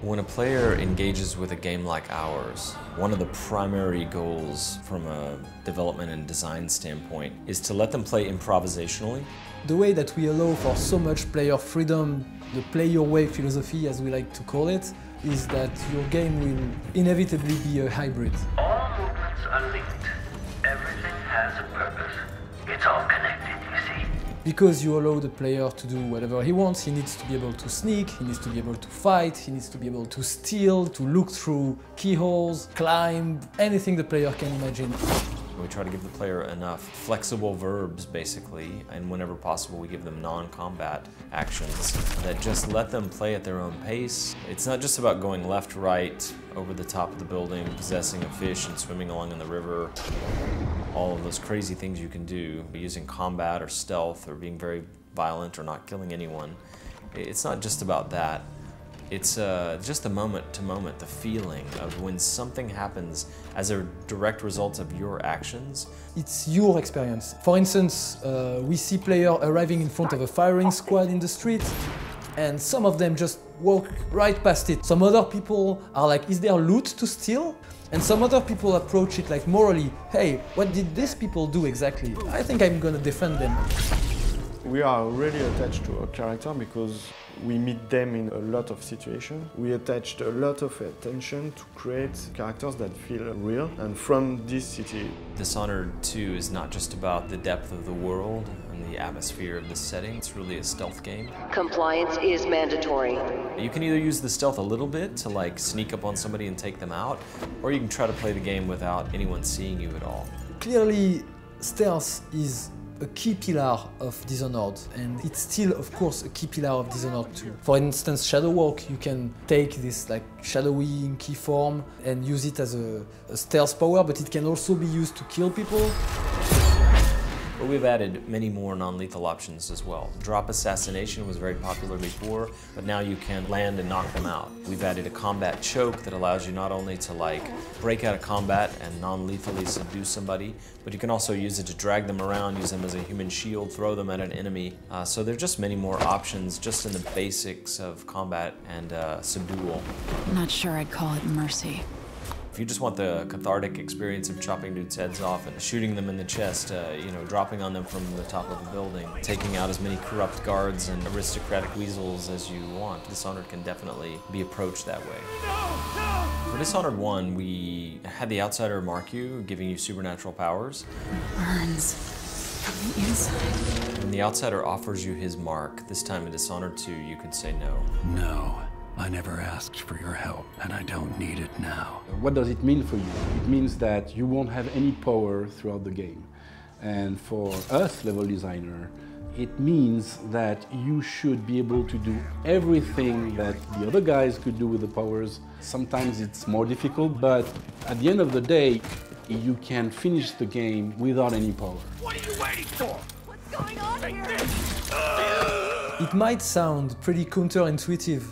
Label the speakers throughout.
Speaker 1: When a player engages with a game like ours, one of the primary goals from a development and design standpoint is to let them play improvisationally.
Speaker 2: The way that we allow for so much player freedom, the play your way philosophy as we like to call it, is that your game will inevitably be a hybrid.
Speaker 3: All movements are linked. Everything has a purpose. It's all connected, you see.
Speaker 2: Because you allow the player to do whatever he wants, he needs to be able to sneak, he needs to be able to fight, he needs to be able to steal, to look through keyholes, climb, anything the player can imagine.
Speaker 1: We try to give the player enough flexible verbs, basically, and whenever possible we give them non-combat actions that just let them play at their own pace. It's not just about going left, right, over the top of the building, possessing a fish and swimming along in the river. All of those crazy things you can do using combat or stealth or being very violent or not killing anyone. It's not just about that. It's just the moment to moment, the feeling of when something happens as a direct result of your actions.
Speaker 2: It's your experience. For instance, we see players arriving in front of a firing squad in the street, and some of them just walk right past it. Some other people are like, is there loot to steal? And some other people approach it like morally, hey, what did these people do exactly? I think I'm gonna defend them.
Speaker 4: We are really attached to our character because we meet them in a lot of situations. We attached a lot of attention to create characters that feel real and from this city.
Speaker 1: Dishonored 2 is not just about the depth of the world and the atmosphere of the setting. It's really a stealth game.
Speaker 5: Compliance is mandatory.
Speaker 1: You can either use the stealth a little bit to like sneak up on somebody and take them out, or you can try to play the game without anyone seeing you at all.
Speaker 2: Clearly, stealth is a key pillar of Dishonored, and it's still, of course, a key pillar of Dishonored 2. For instance, shadow walk, you can take this like shadowy, inky form and use it as a stealth power, but it can also be used to kill people.
Speaker 1: But we've added many more non-lethal options as well. Drop assassination was very popular before, but now you can land and knock them out. We've added a combat choke that allows you not only to like break out of combat and non-lethally subdue somebody, but you can also use it to drag them around, use them as a human shield, throw them at an enemy. So there are just many more options just in the basics of combat and subdual.
Speaker 6: I'm not sure I'd call it mercy.
Speaker 1: If you just want the cathartic experience of chopping dudes' heads off and shooting them in the chest, you know, dropping on them from the top of a building, taking out as many corrupt guards and aristocratic weasels as you want, Dishonored can definitely be approached that way. For Dishonored 1, we had the Outsider mark you, giving you supernatural powers.
Speaker 6: It burns from the inside.
Speaker 1: When the Outsider offers you his mark, this time in Dishonored 2, you can say no.
Speaker 7: No. I never asked for your help, and I don't need it now.
Speaker 8: What does it mean for you? It means that you won't have any power throughout the game. And for us, level designer, it means that you should be able to do everything that the other guys could do with the powers. Sometimes it's more difficult, but at the end of the day, you can finish the game without any power.
Speaker 3: What are you waiting for?
Speaker 6: What's going on here?
Speaker 2: It might sound pretty counterintuitive.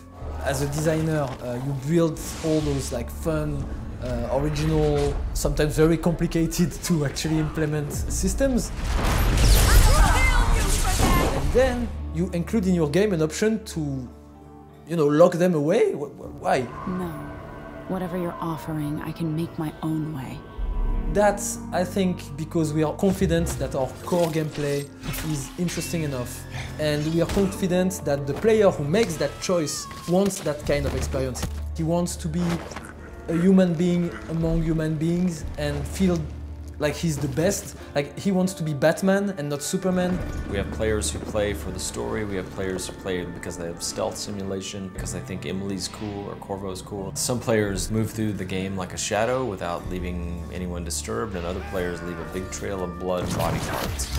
Speaker 2: As a designer, you build all those like fun, original, sometimes very complicated to actually implement systems. And then you include in your game an option to, you know, lock them away? Why?
Speaker 6: No. Whatever you're offering, I can make my own way.
Speaker 2: That's, I think, because we are confident that our core gameplay is interesting enough, and we are confident that the player who makes that choice wants that kind of experience. He wants to be a human being among human beings and feel like he's the best. Like he wants to be Batman and not Superman.
Speaker 1: We have players who play for the story. We have players who play because they have stealth simulation, because they think Emily's cool or Corvo's cool. Some players move through the game like a shadow without leaving anyone disturbed, and other players leave a big trail of blood and body parts.